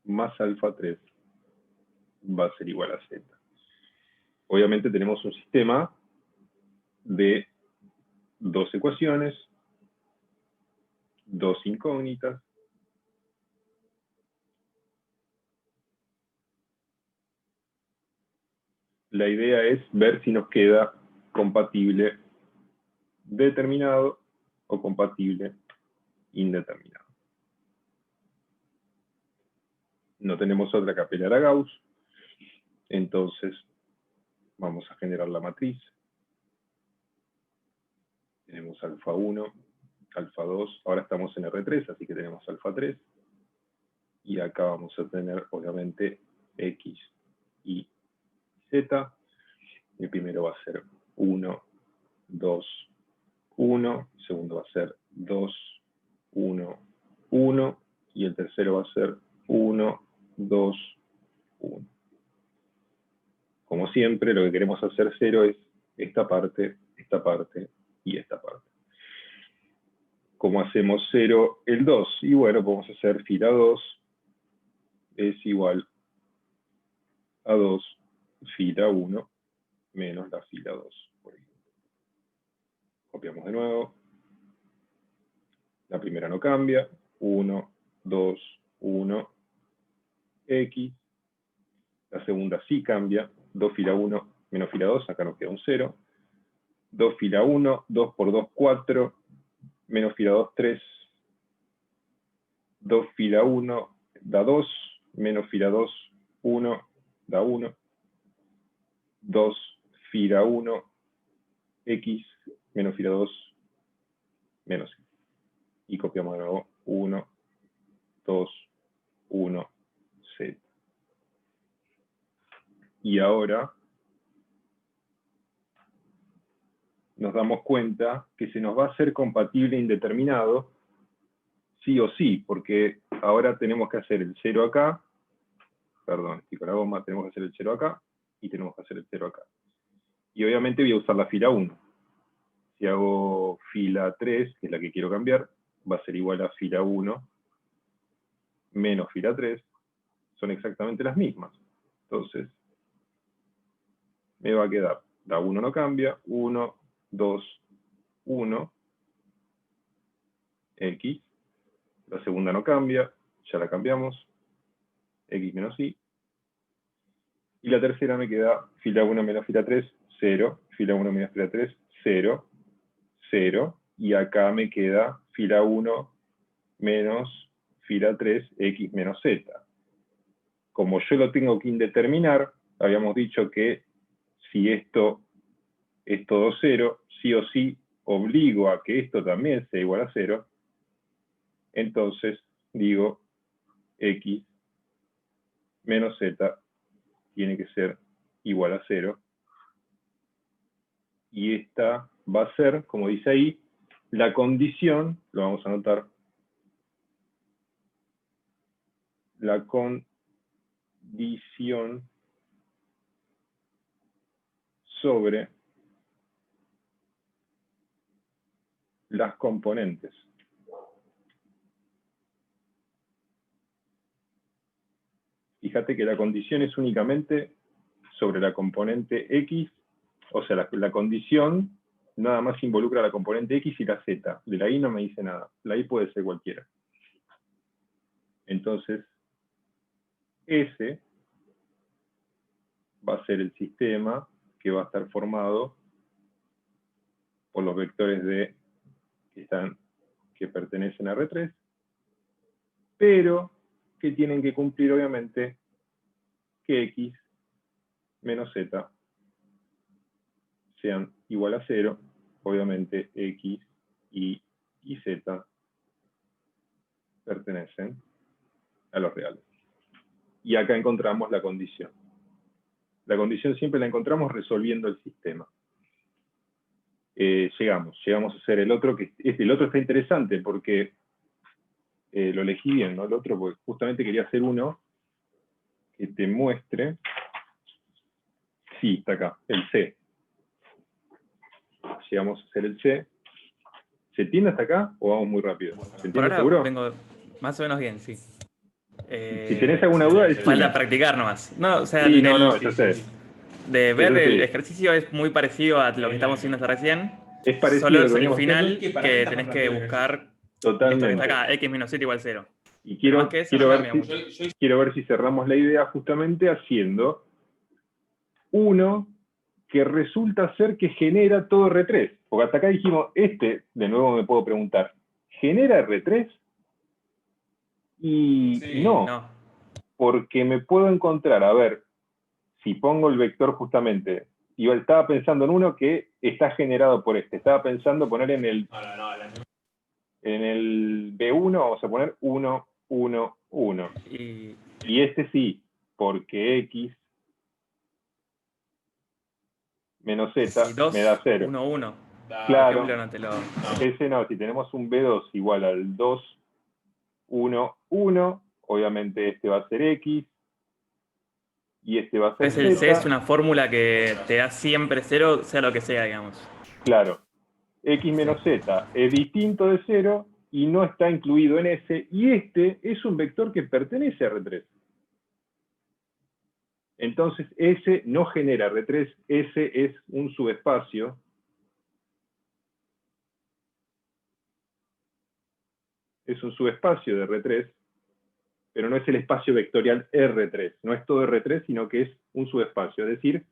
más alfa 3, va a ser igual a z. Obviamente tenemos un sistema de dos ecuaciones, dos incógnitas. La idea es ver si nos queda compatible determinado o compatible indeterminado. No tenemos otra que apelar a Gauss, entonces vamos a generar la matriz. Tenemos alfa 1, alfa 2, ahora estamos en R3, así que tenemos alfa 3, y acá vamos a tener, obviamente, X y Z. El primero va a ser 1, 2, 1, el segundo va a ser 2, 1, 1, y el tercero va a ser 1, 2, 1. Como siempre, lo que queremos hacer 0 es esta parte y esta parte. ¿Cómo hacemos 0 el 2? Y bueno, podemos hacer fila 2 es igual a 2 fila 1 menos la fila 2, por ejemplo. Copiamos de nuevo. La primera no cambia. 1, 2, 1, X. La segunda sí cambia. 2 fila 1 menos fila 2, acá nos queda un 0. 2 fila 1, 2 por 2, 4, menos fila 2, 3. 2 fila 1 da 2, menos fila 2, 1, da 1. 2 fila 1, x menos fila 2, menos y. Y copiamos de nuevo 1, 2, 1, z. Y ahora nos damos cuenta que se nos va a hacer compatible indeterminado, sí o sí, porque ahora tenemos que hacer el 0 acá, perdón, estoy con la goma, tenemos que hacer el 0 acá, y tenemos que hacer el 0 acá. Y obviamente voy a usar la fila 1. Si hago fila 3, que es la que quiero cambiar, va a ser igual a fila 1 menos fila 3, son exactamente las mismas. Entonces, me va a quedar, la 1 no cambia, 1, 2, 1, x, la segunda no cambia, ya la cambiamos, x menos y, y la tercera me queda fila 1 menos fila 3, 0, fila 1 menos fila 3, 0, 0, y acá me queda fila 1 menos fila 3, x menos z. Como yo lo tengo que indeterminar, habíamos dicho que si esto es todo 0, sí o sí obligo a que esto también sea igual a 0, entonces digo x menos z tiene que ser igual a 0. Y esta va a ser, como dice ahí, la condición, lo vamos a anotar, la condición sobre las componentes. Fíjate que la condición es únicamente sobre la componente x, o sea, la condición nada más involucra la componente x y la z. De la y no me dice nada. La y puede ser cualquiera. Entonces, ese va a ser el sistema que va a estar formado por los vectores de que pertenecen a R3, pero que tienen que cumplir, obviamente, que x menos z sean igual a 0, obviamente x y z pertenecen a los reales. Y acá encontramos la condición. La condición siempre la encontramos resolviendo el sistema. Llegamos a hacer el otro, que el otro está interesante porque lo elegí bien, ¿no? El otro, porque justamente quería hacer uno que te muestre. Sí, está acá, el C. Llegamos a hacer el C. ¿Se entiende hasta acá o vamos muy rápido? ¿Se entiende seguro? Vengo más o menos bien, sí. Si tenés alguna duda, falta practicar nomás. No, o sea, sí, no, yo sé. De ver el ejercicio es muy parecido a lo que estamos haciendo hasta recién. Es parecido solo a lo que el veníamos final que tenés que buscar. Totalmente. Esto que está acá, x menos z igual 0. Y quiero ver si cerramos la idea justamente haciendo uno que resulta ser que genera todo R3. Porque hasta acá dijimos, de nuevo me puedo preguntar, ¿genera R3? Y sí, no, porque me puedo encontrar, a ver, si pongo el vector justamente, yo estaba pensando en uno que está generado por estaba pensando poner en el B1, vamos a poner 1, 1, 1. Y este sí, porque x menos z 2, me da 0. 1, 1. Claro, no ese no, si tenemos un B2 igual al 2, 1, 1, obviamente este va a ser x, y este va a ser z. El C es una fórmula que te da siempre 0, sea lo que sea, digamos. Claro, x menos z es distinto de 0 y no está incluido en ese, y este es un vector que pertenece a R3. Entonces, ese no genera R3, ese es un subespacio. Es un subespacio de R3, pero no es el espacio vectorial R3. No es todo R3, sino que es un subespacio. Es decir,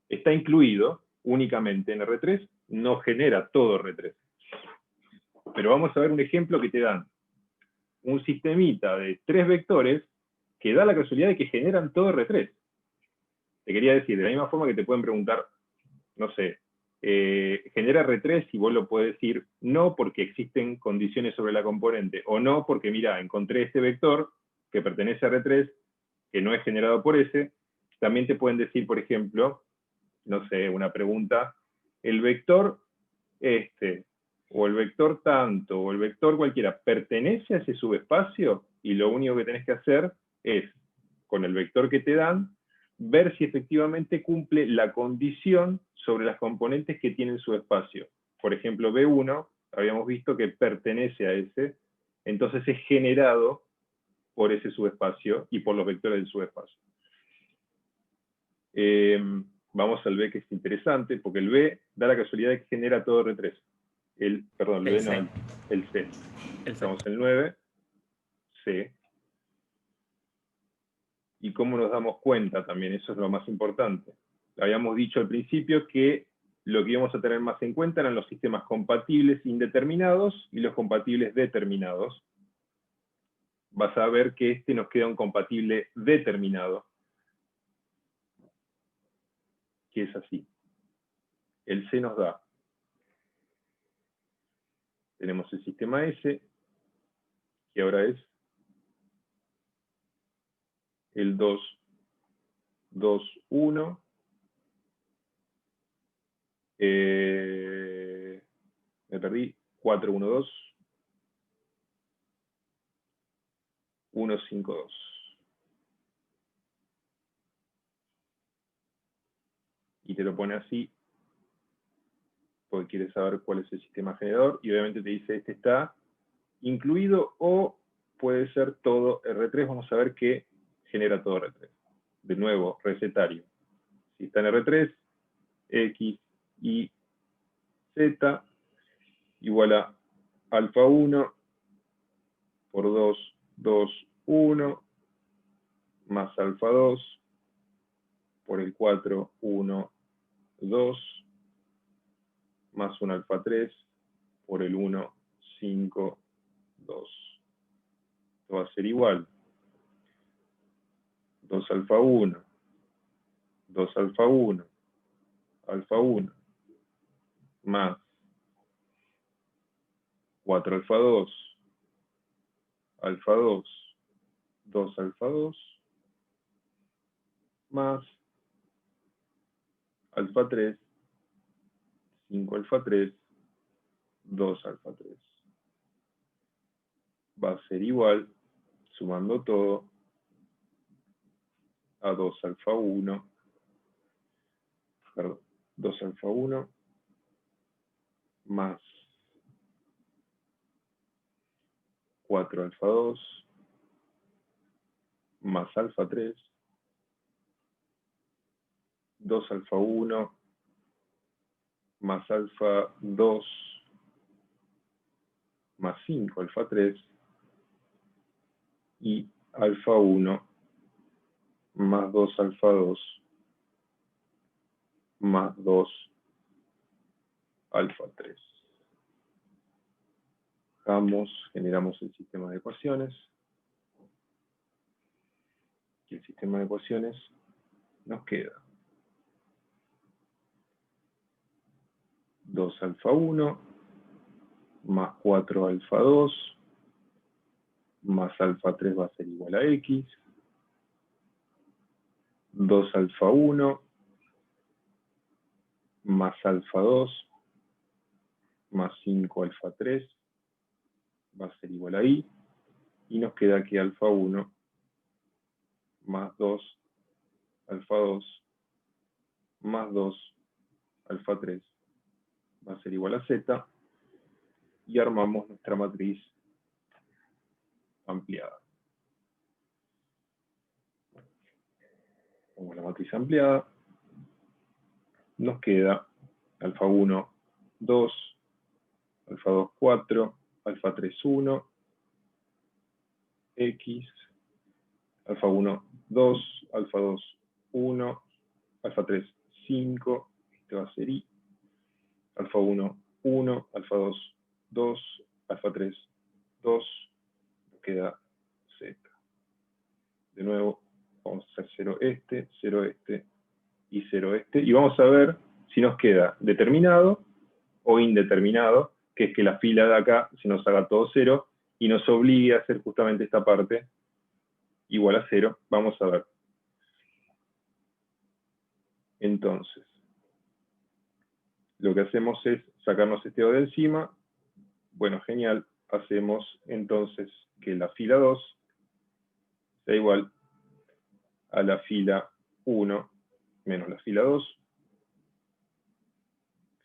está incluido únicamente en R3, no genera todo R3. Pero vamos a ver un ejemplo que te dan un sistemita de 3 vectores que da la casualidad de que generan todo R3. te quería decir, de la misma forma que te pueden preguntar, no sé, genera R3 y vos lo podés decir no porque existen condiciones sobre la componente, o no porque, mira, encontré este vector que pertenece a R3, que no es generado por ese. También te pueden decir, por ejemplo, no sé, una pregunta, el vector este, o el vector tanto, o el vector cualquiera, pertenece a ese subespacio, y lo único que tenés que hacer es, con el vector que te dan, ver si efectivamente cumple la condición sobre las componentes que tienen subespacio. Por ejemplo, B1, habíamos visto que pertenece a ese, entonces es generado por ese subespacio y por los vectores del subespacio. Vamos al B, que es interesante, porque el B da la casualidad de que genera todo R3. Perdón, el B no, el C. Estamos en el 9, C. Y cómo nos damos cuenta también, eso es lo más importante. Habíamos dicho al principio que lo que íbamos a tener más en cuenta eran los sistemas compatibles indeterminados y los compatibles determinados. Vas a ver que este nos queda un compatible determinado, que es así. El C nos da, tenemos el sistema S, que ahora es el 2, 2, 1, me perdí, 4, 1, 2, 1, 5, 2. Y te lo pone así, porque quiere saber cuál es el sistema generador, y obviamente te dice, este está incluido, o puede ser todo R3, vamos a ver que genera todo R3. De nuevo, recetario. Si está en R3, X, Y, Z, igual a alfa 1 por 2, 2, 1, más alfa 2 por el 4, 1, 2, más un alfa 3 por el 1, 5, 2. Esto va a ser igual. 2 alfa 1, 2 alfa 1, alfa 1, más 4 alfa 2, alfa 2, 2 alfa 2, más alfa 3, 5 alfa 3, 2 alfa 3. Va a ser igual, sumando todo, a 2 alfa 1, perdón, 2 alfa 1, más 4 alfa 2, más alfa 3, 2 alfa 1, más alfa 2, más 5 alfa 3, y alfa 1, más 2 alfa 2, más 2 alfa 3. Generamos el sistema de ecuaciones. Y el sistema de ecuaciones nos queda 2 alfa 1, más 4 alfa 2, más alfa 3 va a ser igual a X, 2 alfa 1, más alfa 2, más 5 alfa 3, va a ser igual a Y, y nos queda aquí alfa 1, más 2, alfa 2, más 2, alfa 3, va a ser igual a Z, y armamos nuestra matriz ampliada. Como la matriz ampliada, nos queda alfa 1, 2, alfa 2, 4, alfa 3, 1, X, alfa 1, 2, alfa 2, 1, alfa 3, 5, este va a ser Y, alfa 1, 1, alfa 2, 2, alfa 3, 2, nos queda Z. De nuevo, vamos a hacer 0 este, y 0 este, y vamos a ver si nos queda determinado o indeterminado, que es que la fila de acá se nos haga todo 0, y nos obligue a hacer justamente esta parte igual a 0. Vamos a ver. Entonces, lo que hacemos es sacarnos este O de encima. Bueno, genial. Hacemos entonces que la fila 2 sea igual a la fila 1 menos la fila 2.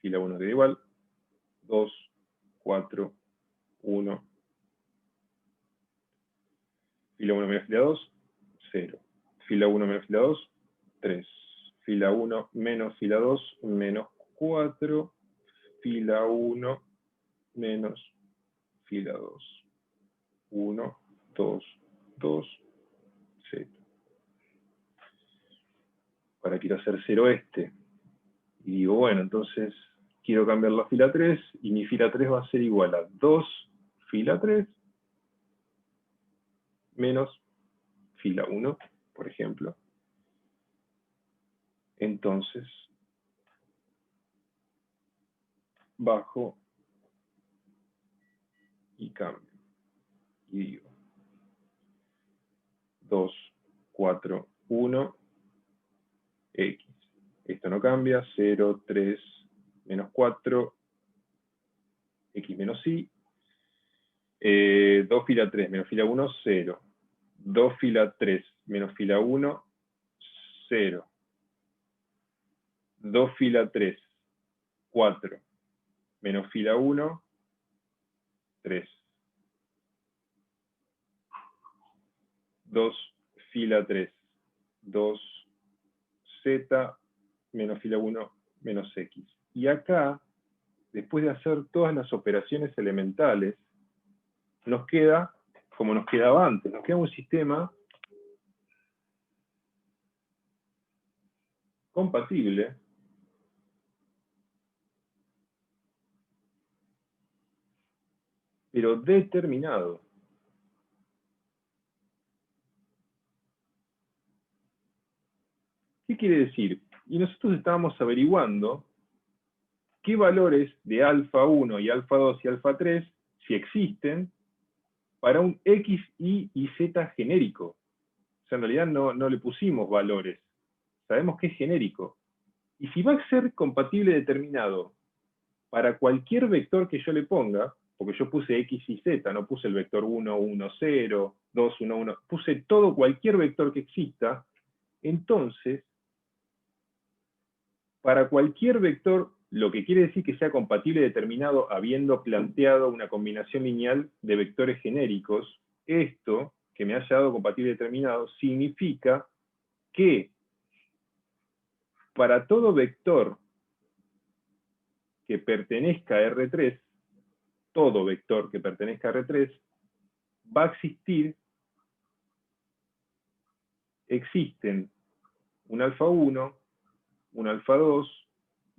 Fila 1 queda igual. 2, 4, 1. Fila 1 menos fila 2, 0. Fila 1 menos fila 2, 3. Fila 1 menos fila 2, menos 4. Fila 1 menos fila 2. 1, 2, 2, 0. Ahora quiero hacer 0 este. Y digo, bueno, entonces quiero cambiar la fila 3, y mi fila 3 va a ser igual a 2 fila 3 menos fila 1, por ejemplo. Entonces, bajo y cambio. Y digo, 2, 4, 1, X. Esto no cambia, 0, 3, menos 4, X menos Y. 2 fila 3 menos fila 1, 0. 2 fila 3 menos fila 1, 0. 2 fila 3, 4. Menos fila 1, 3. 2 fila 3, 2 Z, menos fila 1, menos X. Y acá, después de hacer todas las operaciones elementales, nos queda, como nos quedaba antes, nos queda un sistema compatible pero determinado. ¿Qué quiere decir? Y nosotros estábamos averiguando qué valores de alfa 1 y alfa 2 y alfa 3, si existen, para un X, Y y Z genérico. O sea, en realidad no le pusimos valores. Sabemos que es genérico. Y si va a ser compatible determinado para cualquier vector que yo le ponga, porque yo puse X y Z, no puse el vector 1, 1, 0, 2, 1, 1, puse todo, cualquier vector que exista, entonces, para cualquier vector, lo que quiere decir que sea compatible determinado habiendo planteado una combinación lineal de vectores genéricos, esto, que me haya dado compatible determinado, significa que para todo vector que pertenezca a R3, todo vector que pertenezca a R3, va a existir, existen un alfa 1, un alfa 2,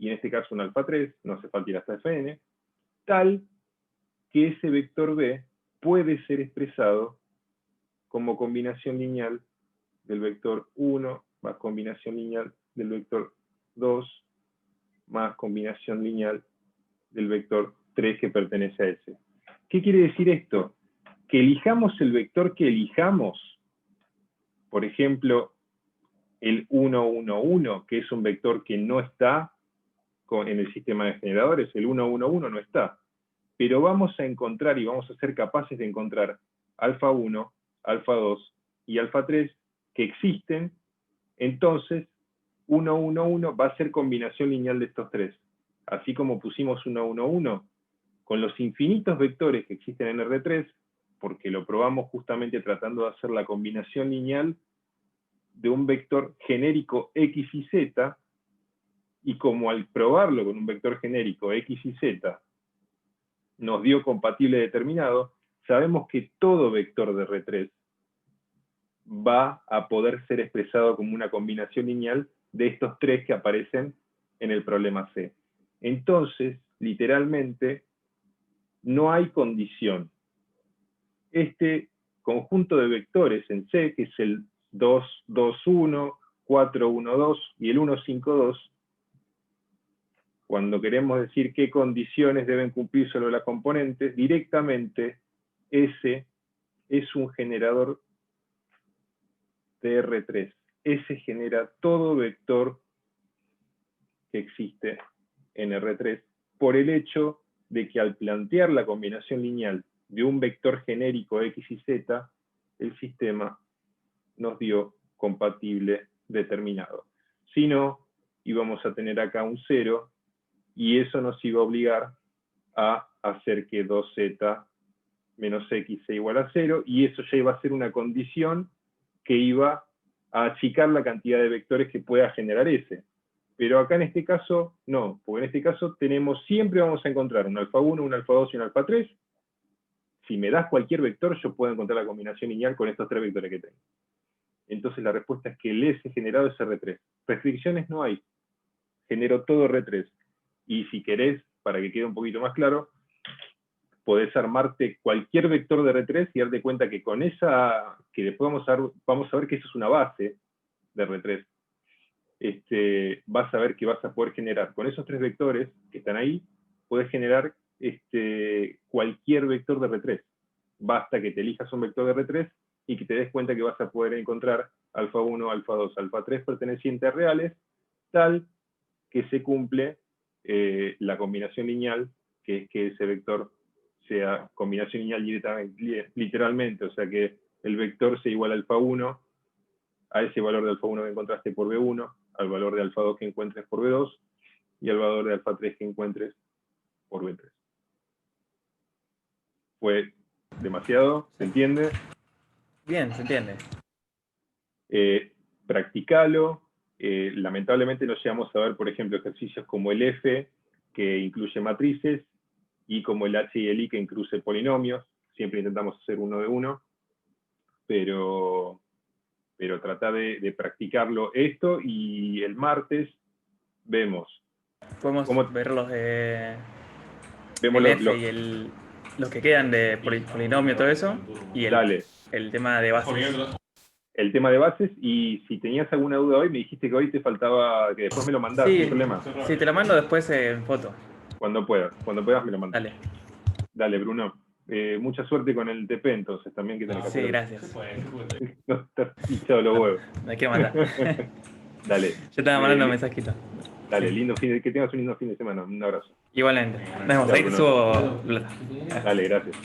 y en este caso un alfa 3, no hace falta ir hasta Fn, tal que ese vector B puede ser expresado como combinación lineal del vector 1 más combinación lineal del vector 2 más combinación lineal del vector 3 que pertenece a ese. ¿Qué quiere decir esto? Que elijamos el vector que elijamos, por ejemplo, el 1, 1, 1, que es un vector que no está en el sistema de generadores, el 1, 1, 1 no está. Pero vamos a encontrar y vamos a ser capaces de encontrar alfa 1, alfa 2 y alfa 3 que existen, entonces 1, 1, 1 va a ser combinación lineal de estos tres. Así como pusimos 1, 1, 1, con los infinitos vectores que existen en R3, porque lo probamos justamente tratando de hacer la combinación lineal de un vector genérico X y Z, y como al probarlo con un vector genérico X y Z nos dio compatible determinado, sabemos que todo vector de R3 va a poder ser expresado como una combinación lineal de estos tres que aparecen en el problema C. Entonces, literalmente, no hay condición. Este conjunto de vectores en C, que es el 2, 2, 1, 4, 1, 2 y el 1, 5, 2, cuando queremos decir qué condiciones deben cumplir sobre las componentes, directamente S es un generador de R3. S genera todo vector que existe en R3 por el hecho de que al plantear la combinación lineal de un vector genérico X y Z, el sistema nos dio compatible determinado. Si no, íbamos a tener acá un 0, y eso nos iba a obligar a hacer que 2z menos x sea igual a 0, y eso ya iba a ser una condición que iba a achicar la cantidad de vectores que pueda generar S. Pero acá en este caso, no, porque en este caso siempre vamos a encontrar un alfa 1, un alfa 2 y un alfa 3. Si me das cualquier vector, yo puedo encontrar la combinación lineal con estos tres vectores que tengo. Entonces la respuesta es que el S generado es R3. Restricciones no hay. Genero todo R3. Y si querés, para que quede un poquito más claro, podés armarte cualquier vector de R3 y darte cuenta que con esa, que después vamos a ver que eso es una base de R3, vas a ver que vas a poder generar, con esos tres vectores que están ahí, puedes generar cualquier vector de R3. Basta que te elijas un vector de R3 y que te des cuenta que vas a poder encontrar alfa 1, alfa 2, alfa 3 pertenecientes a reales, tal que se cumple la combinación lineal, que es que ese vector sea combinación lineal literalmente, o sea que el vector sea igual a alfa 1, a ese valor de alfa 1 que encontraste por B1, al valor de alfa 2 que encuentres por B2, y al valor de alfa 3 que encuentres por B3. ¿Fue demasiado? ¿Se entiende? Bien, se entiende. Practicalo. Lamentablemente no llegamos a ver, por ejemplo, ejercicios como el F, que incluye matrices, y como el H y el I, que incluye polinomios. Siempre intentamos hacer uno de uno, pero trata de practicarlo esto, y el martes vemos. Podemos ver los de vemos el F y los que quedan de polinomio, todo eso, y el tema de bases. El tema de bases, y si tenías alguna duda hoy, me dijiste que hoy te faltaba, que después me lo mandás, sin problema. Sí, te lo mando después en foto. Cuando puedas me lo mandas. Dale, Bruno. Mucha suerte con el TP, entonces, también que tenés que hacer. Sí, gracias. No te has hinchado los huevos. Me quiero matar. Dale. Yo estaba mandando un mensajito. Dale, que tengas un lindo fin de semana. Un abrazo. Igualmente. Nos vemos. Ahí te subo. Dale, gracias.